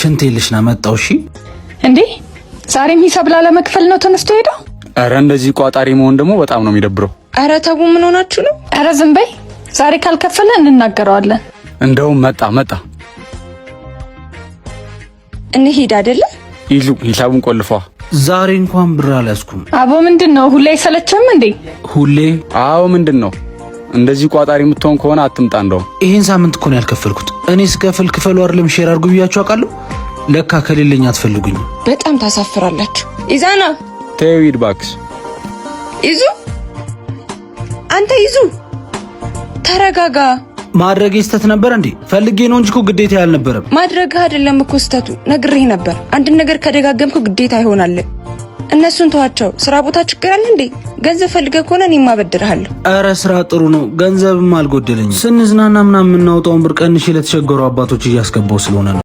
ሽንቴልሽና መጣው። እሺ እንዴ ዛሬም ሂሳብ ላለመክፈል ነው ተነስቶ ሄደው? አረ እንደዚህ ቋጣሪ መሆን ደግሞ በጣም ነው የሚደብረው። አረ ተው ምን ሆናችሁ ነው? አረ ዝም በይ። ዛሬ ካልከፈለ እንናገረዋለን። እንደውም መጣ እንሂድ አይደለ? ይሉ ሂሳቡን ቆልፏ። ዛሬ እንኳን ብር አልያዝኩም። አቦ ምንድነው ሁሌ አይሰለችም እንዴ? ሁሌ? አዎ ምንድነው? እንደዚህ ቋጣሪ የምትሆን ከሆነ አትምጣ። እንደው ይሄን ሳምንት እኮ ነው ያልከፈልኩት። እኔ ስከፍል ክፈሉ አይደለም ሼር አድርጉ ብያችሁ አውቃለሁ። ለካ ከሌለኝ አትፈልጉኝ። በጣም ታሳፍራላችሁ። ኢዛና ተይው ባክስ። ይዙ አንተ ይዙ ተረጋጋ። ማድረግ ይስተት ነበር እንዴ? ፈልጌ ነው እንጂ እኮ ግዴታ ያልነበረም። ማድረግ አይደለም እኮ ስተቱ። ነግሬህ ነበር። አንድ ነገር ከደጋገምኩ ግዴታ ይሆናል። እነሱን ተዋቸው። ስራ ቦታ ችግር አለ እንዴ? ገንዘብ ፈልገህ ከሆነ እኔም አበድርሃለሁ። አረ ስራ ጥሩ ነው፣ ገንዘብም አልጎደለኝም። ስንዝናና ምናምን የምናወጣውን ብር ቀንሼ ለተቸገሩ አባቶች እያስገባው ስለሆነ ነው።